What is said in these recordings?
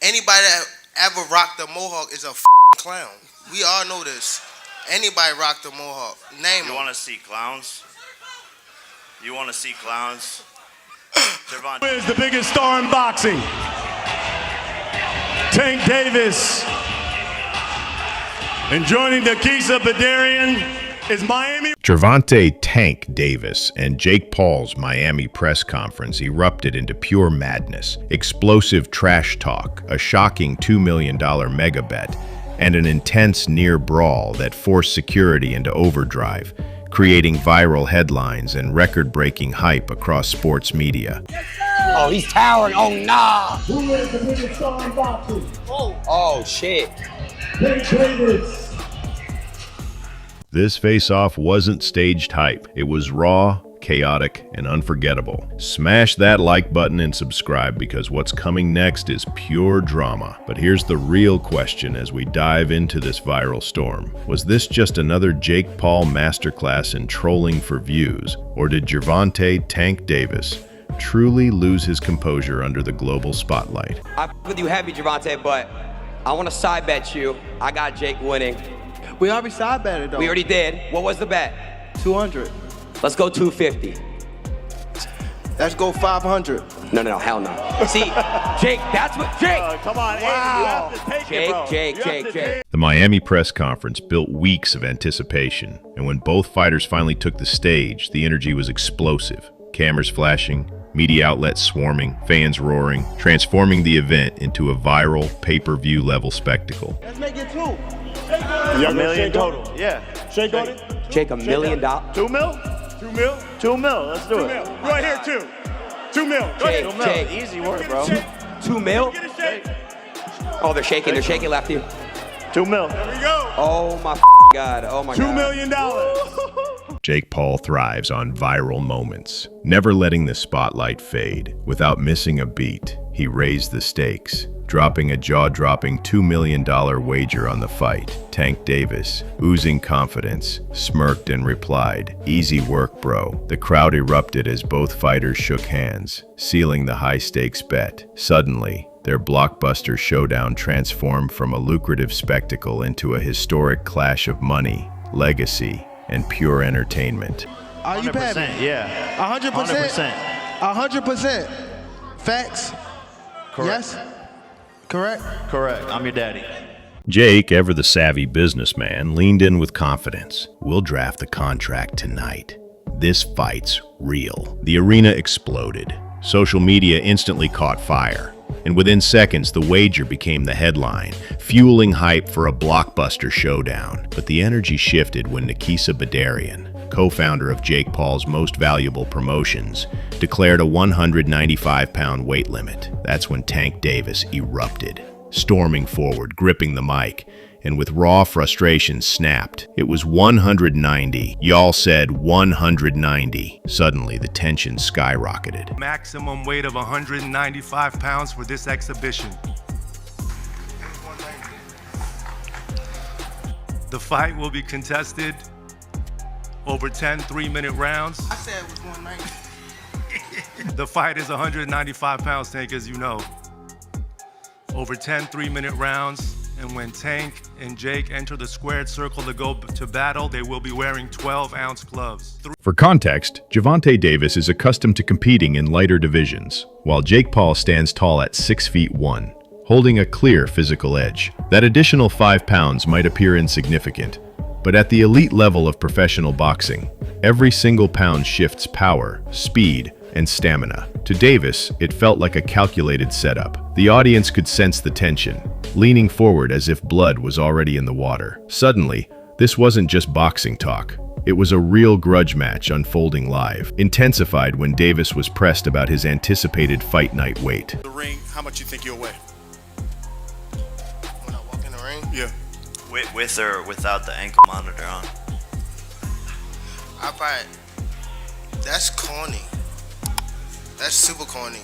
Anybody that ever rocked a mohawk is a clown. We all know this. Anybody rocked a mohawk. Name You them. want to see clowns? You want to see clowns? Gervonta. Who is the biggest star in boxing? Tank Davis. And joining Nakisa Badarian is Miami. Gervonta "Tank" Davis and Jake Paul's Miami press conference erupted into pure madness, explosive trash talk, a shocking $2 million mega bet, and an intense near brawl that forced security into overdrive, creating viral headlines and record-breaking hype across sports media. Oh, he's towering. Oh, nah. Who is the biggest star in boxing? Oh, shit. Tank Davis. This face-off wasn't staged hype. It was raw, chaotic, and unforgettable. Smash that like button and subscribe because what's coming next is pure drama. But here's the real question as we dive into this viral storm. Was this just another Jake Paul masterclass in trolling for views? Or did Gervonta "Tank" Davis truly lose his composure under the global spotlight? I f with you heavy, Gervonta, but I want to side bet you. I got Jake winning. We already side betted though. We already did. What was the bet? 200. Let's go 250. Let's go 500. No, hell no. See, Jake, that's what, Jake. Come on, Wow. Andy, you have to take it, bro. Jake. The Miami press conference built weeks of anticipation, and when both fighters finally took the stage, the energy was explosive. Cameras flashing, media outlets swarming, fans roaring, transforming the event into a viral, pay-per-view level spectacle. Let's make it two. $1 million total. Yeah. Shake on it. Jake, $1 million. 2 mil? 2 mil. 2 mil. Let's do 2 it. mil. Right here, 2 mil. Go ahead. 2 mil. Jake. Easy work, bro. 2 mil? Get a shake. Oh, they're shaking, lefty. 2 mil. There we go. Oh my God, oh my $2 God. million. Jake Paul thrives on viral moments, never letting the spotlight fade. Without missing a beat, he raised the stakes, dropping a jaw-dropping $2 million wager on the fight. Tank Davis, oozing confidence, smirked and replied, "Easy work, bro." The crowd erupted as both fighters shook hands, sealing the high-stakes bet. Suddenly, their blockbuster showdown transformed from a lucrative spectacle into a historic clash of money, legacy, and pure entertainment. Are you 100%, betting? yeah. 100%. 100%. Facts. Correct. Yes. Correct. Correct. I'm your daddy. Jake, ever the savvy businessman, leaned in with confidence. "We'll draft the contract tonight. This fight's real." The arena exploded. Social media instantly caught fire. And within seconds, the wager became the headline, fueling hype for a blockbuster showdown. But the energy shifted when Nakisa Badarian, co-founder of Jake Paul's most valuable promotions, declared a 195-pound weight limit. That's when Tank Davis erupted, storming forward, gripping the mic, and with raw frustration snapped. "It was 190. Y'all said 190. Suddenly, the tension skyrocketed. Maximum weight of 195 pounds for this exhibition. The fight will be contested over 10 3-minute rounds. I said it was 190. The fight is 195 pounds, Tank, as you know. Over 10 3-minute rounds, and when Tank and Jake enter the squared circle to go to battle, they will be wearing 12-ounce gloves. For context, Gervonta Davis is accustomed to competing in lighter divisions, while Jake Paul stands tall at 6'1", holding a clear physical edge. That additional 5 pounds might appear insignificant, but at the elite level of professional boxing, every single pound shifts power, speed, and stamina. To Davis, it felt like a calculated setup. The audience could sense the tension, leaning forward as if blood was already in the water. Suddenly, this wasn't just boxing talk. It was a real grudge match unfolding live, intensified when Davis was pressed about his anticipated fight night weight. The ring, how much you think you'll weigh? When I walk in the ring, Yeah. With or without the ankle monitor on? I probably, that's corny. That's super corny.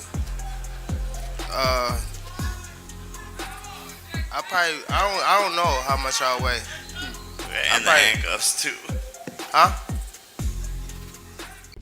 I don't know how much I'll weigh. And the probably- handcuffs too. Huh?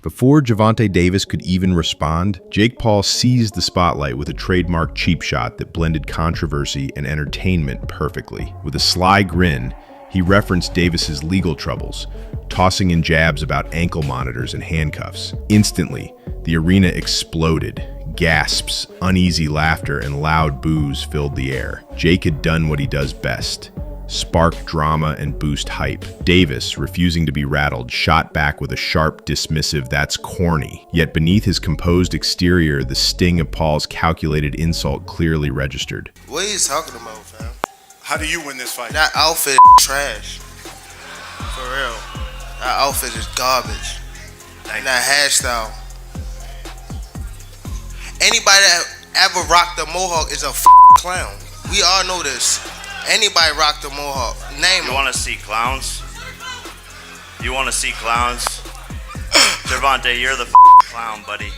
Before Gervonta Davis could even respond, Jake Paul seized the spotlight with a trademark cheap shot that blended controversy and entertainment perfectly. With a sly grin, he referenced Davis's legal troubles, tossing in jabs about ankle monitors and handcuffs. Instantly, the arena exploded. Gasps, uneasy laughter, and loud boos filled the air. Jake had done what he does best: spark drama and boost hype. Davis, refusing to be rattled, shot back with a sharp, dismissive "that's corny." Yet beneath his composed exterior, the sting of Paul's calculated insult clearly registered. What are you talking about, fam? How do you win this fight? That outfit trash. For real. That outfit is garbage. And that hairstyle. Anybody that ever rocked a mohawk is a clown. We all know this. Anybody rocked a mohawk. Name You them. want to see clowns? You want to see clowns? Gervonta, you're the clown, buddy.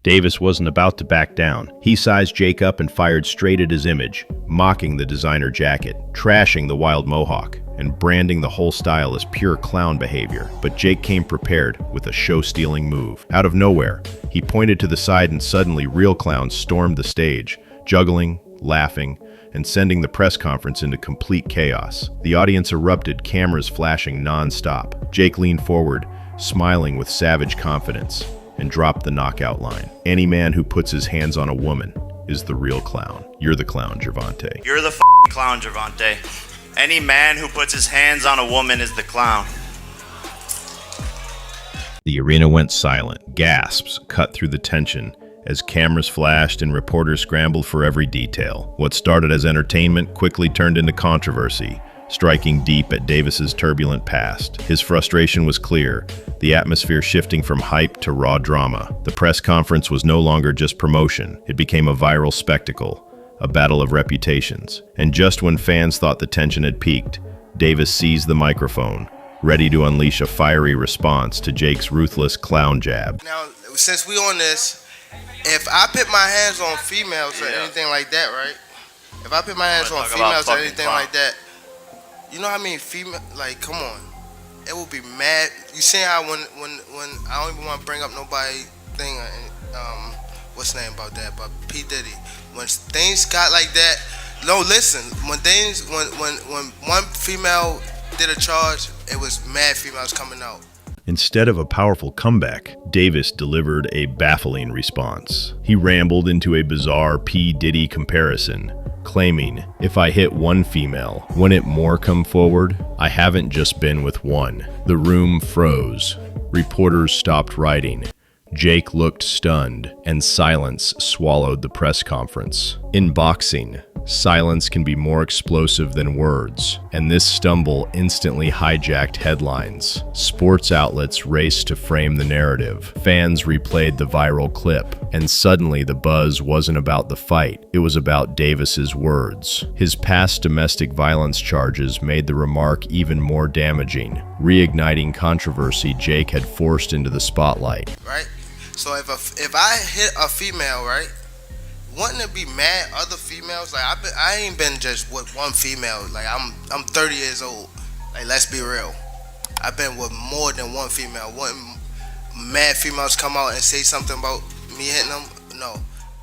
Davis wasn't about to back down. He sized Jake up and fired straight at his image, mocking the designer jacket, trashing the wild mohawk, and branding the whole style as pure clown behavior. But Jake came prepared with a show-stealing move. Out of nowhere, he pointed to the side and suddenly real clowns stormed the stage, juggling, laughing, and sending the press conference into complete chaos. The audience erupted, cameras flashing non-stop. Jake leaned forward, smiling with savage confidence, and dropped the knockout line. Any man who puts his hands on a woman is the real clown. You're the clown, Gervonta. You're the clown, Gervonta. Any man who puts his hands on a woman is the clown. The arena went silent. Gasps cut through the tension as cameras flashed and reporters scrambled for every detail. What started as entertainment quickly turned into controversy, striking deep at Davis's turbulent past. His frustration was clear, the atmosphere shifting from hype to raw drama. The press conference was no longer just promotion. It became a viral spectacle, a battle of reputations. And just when fans thought the tension had peaked, Davis seized the microphone, ready to unleash a fiery response to Jake's ruthless clown jab. Now, since we on this, if I put my hands on females or anything like that, right? If I put my hands on talk about females or fucking anything clown. like that, you know how many female, like, come on. It would be mad. You see how when I don't even want to bring up nobody thing, what's the name about that, but P. Diddy. When things got like that, no, listen, when one female did a charge, it was mad females coming out. Instead of a powerful comeback, Davis delivered a baffling response. He rambled into a bizarre P. Diddy comparison, claiming, "If I hit one female, wouldn't it more come forward? I haven't just been with one." The room froze. Reporters stopped writing. Jake looked stunned, and silence swallowed the press conference. In boxing, silence can be more explosive than words, and this stumble instantly hijacked headlines. Sports outlets raced to frame the narrative. Fans replayed the viral clip, and suddenly the buzz wasn't about the fight, it was about Davis's words. His past domestic violence charges made the remark even more damaging, reigniting controversy Jake had forced into the spotlight. Right? So if I hit a female, right? Wouldn't it be mad other females? Like I ain't been just with one female. Like I'm 30 years old. Like let's be real. I've been with more than one female. Wouldn't mad females come out and say something about me hitting them? No.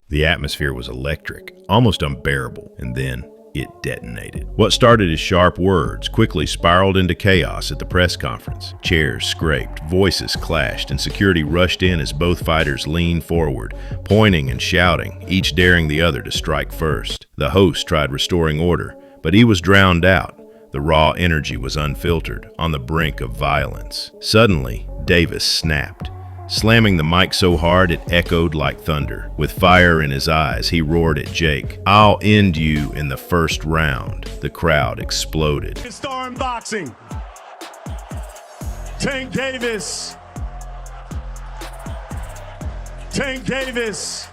The atmosphere was electric, almost unbearable, and then it detonated. What started as sharp words quickly spiraled into chaos at the press conference. Chairs scraped, voices clashed, and security rushed in as both fighters leaned forward, pointing and shouting, each daring the other to strike first. The host tried restoring order, but he was drowned out. The raw energy was unfiltered, on the brink of violence. Suddenly, Davis snapped. Slamming the mic so hard it echoed like thunder. With fire in his eyes, he roared at Jake, "I'll end you in the first round." The crowd exploded. Star in boxing, Tank Davis. Tank Davis.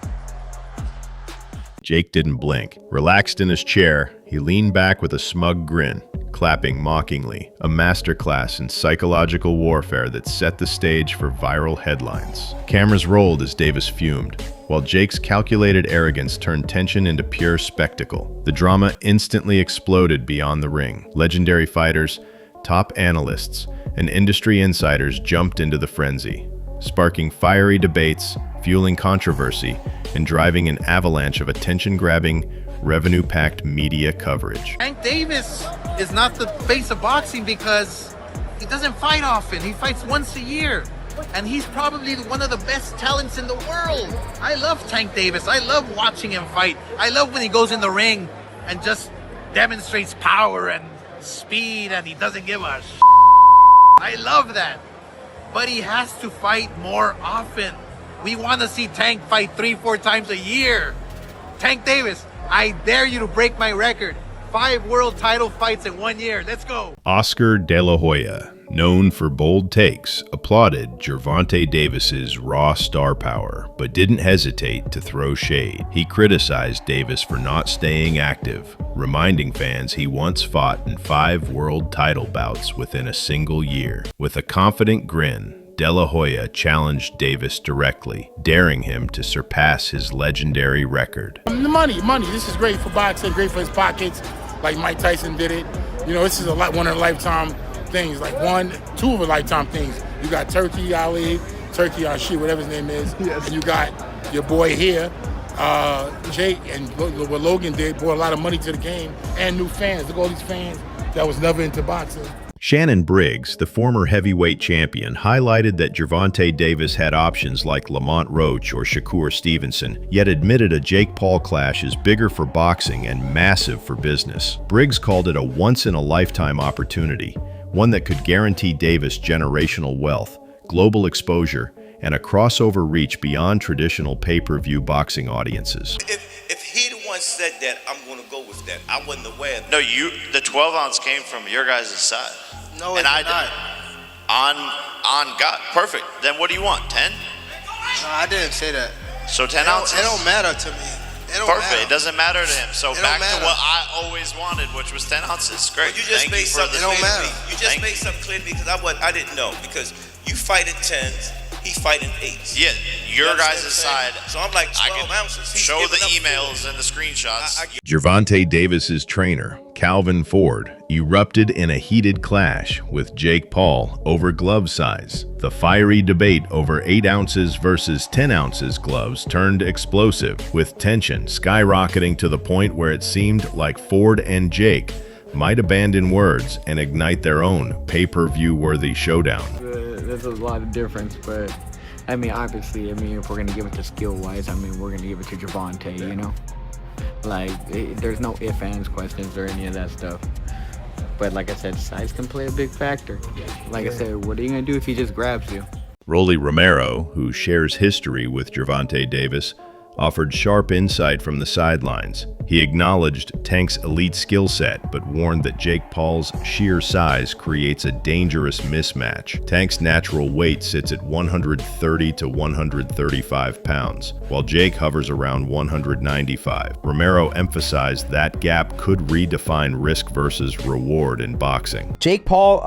Jake didn't blink. Relaxed in his chair, he leaned back with a smug grin, clapping mockingly, a masterclass in psychological warfare that set the stage for viral headlines. Cameras rolled as Davis fumed, while Jake's calculated arrogance turned tension into pure spectacle. The drama instantly exploded beyond the ring. Legendary fighters, top analysts, and industry insiders jumped into the frenzy. sparking fiery debates, fueling controversy, and driving an avalanche of attention-grabbing, revenue-packed media coverage. Tank Davis is not the face of boxing because he doesn't fight often. He fights once a year. And he's probably one of the best talents in the world. I love Tank Davis. I love watching him fight. I love when he goes in the ring and just demonstrates power and speed and he doesn't give a shit. I love that. But he has to fight more often. We want to see Tank fight 3-4 times a year. Tank Davis, I dare you to break my record. 5 world title fights in 1 year. Let's go. Oscar De La Hoya, known for bold takes, applauded Gervonta Davis's raw star power, but didn't hesitate to throw shade. He criticized Davis for not staying active, reminding fans he once fought in 5 world title bouts within a single year. With a confident grin, De La Hoya challenged Davis directly, daring him to surpass his legendary record. The money. This is great for boxing, great for his pockets, like Mike Tyson did it. You know, this is one of a lifetime things, like 2 of a lifetime things. You got Turkey Ali, Turkey Ashi, whatever his name is, yes. And you got your boy here, Jake, and what Logan did, brought a lot of money to the game and new fans. Look at all these fans that was never into boxing. Shannon Briggs, the former heavyweight champion, highlighted that Gervonta Davis had options like Lamont Roach or Shakur Stevenson, yet admitted a Jake Paul clash is bigger for boxing and massive for business. Briggs called it a once-in-a-lifetime opportunity, one that could guarantee Davis generational wealth, global exposure, and a crossover reach beyond traditional pay-per-view boxing audiences. If he the one said that, I'm going to go with that. I wasn't aware. No, the 12 ounce came from your guys' side. No, and I did not. On God, perfect. Then what do you want? 10? No, I didn't say that. So 10 ounces. It don't matter to me. Perfect. Matter. It doesn't matter to him. So back to what I always wanted, which was 10 ounces. Great. Well, you just made something clear to me. You just made something clear to me because I didn't know, because you fight at 10s, he fight in 8s. Yeah, your guys' side. So I'm like 12 ounces. He's show the emails and the screenshots. Gervonta Davis's trainer, Calvin Ford, erupted in a heated clash with Jake Paul over glove size. The fiery debate over 8 ounces versus 10 ounces gloves turned explosive, with tension skyrocketing to the point where it seemed like Ford and Jake might abandon words and ignite their own pay-per-view worthy showdown. There's a lot of difference, but I mean, obviously, if we're going to give it to skill-wise, we're going to give it to Gervonta, you know? Like, there's no ifs, ands, questions, or any of that stuff. But like I said, size can play a big factor. Like I said, what are you going to do if he just grabs you? Rolly Romero, who shares history with Gervonta Davis, offered sharp insight from the sidelines. He acknowledged Tank's elite skill set, but warned that Jake Paul's sheer size creates a dangerous mismatch. Tank's natural weight sits at 130 to 135 pounds, while Jake hovers around 195. Romero emphasized that gap could redefine risk versus reward in boxing. Jake Paul,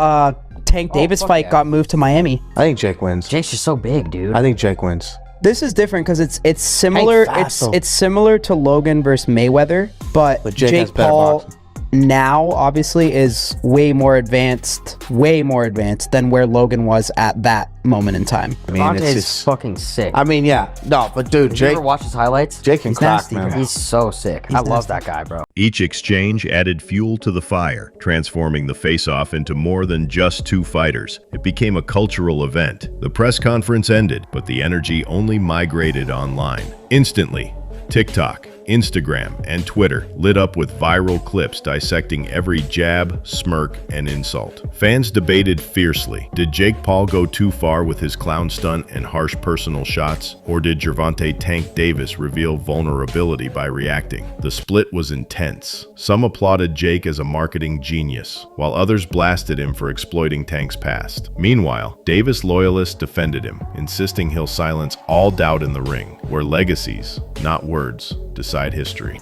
Tank Davis fight got moved to Miami. I think Jake wins. Jake's just so big, dude. I think Jake wins. This is different because it's similar. It's similar to Logan versus Mayweather, but Jake Paul now obviously is way more advanced than where Logan was at that moment in time. Gervonta is fucking sick. Yeah, no, but dude, Jake. You ever watch his highlights? Jake can crack, man. He's so sick. I love that guy, bro. Each exchange added fuel to the fire, transforming the face-off into more than just 2 fighters. It became a cultural event. The press conference ended, but the energy only migrated online. Instantly, TikTok, Instagram, and Twitter lit up with viral clips dissecting every jab, smirk, and insult. Fans debated fiercely. Did Jake Paul go too far with his clown stunt and harsh personal shots? Or did Gervonta Tank Davis reveal vulnerability by reacting? The split was intense. Some applauded Jake as a marketing genius, while others blasted him for exploiting Tank's past. Meanwhile, Davis loyalists defended him, insisting he'll silence all doubt in the ring, where legacies, not words, decide history.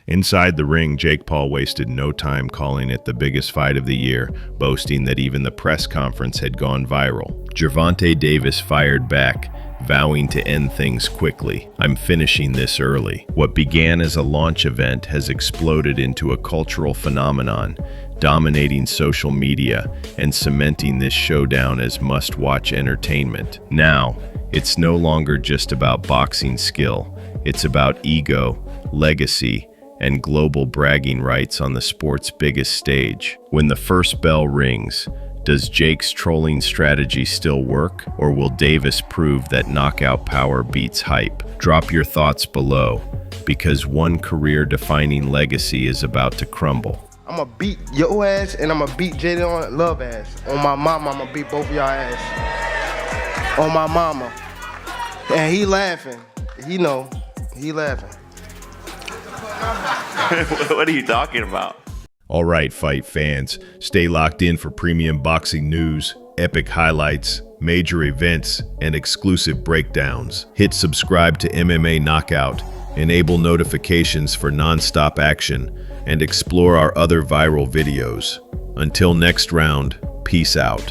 Inside the ring, Jake Paul wasted no time calling it the biggest fight of the year, boasting that even the press conference had gone viral. Gervonta Davis fired back, vowing to end things quickly. I'm finishing this early. What began as a launch event has exploded into a cultural phenomenon, dominating social media and cementing this showdown as must-watch entertainment. Now, it's no longer just about boxing skill. It's about ego, legacy, and global bragging rights on the sport's biggest stage. When the first bell rings, does Jake's trolling strategy still work, or will Davis prove that knockout power beats hype? Drop your thoughts below, because one career-defining legacy is about to crumble. I'm gonna beat your ass and I'm gonna beat Jaden Love ass. On my mama, I'm gonna beat both of y'all ass. On my mama. And he laughing. He know. He laughing. What are you talking about? All right, fight fans, stay locked in for premium boxing news, epic highlights, major events, and exclusive breakdowns. Hit subscribe to MMA Knockout, enable notifications for non-stop action, and explore our other viral videos. Until next round, peace out.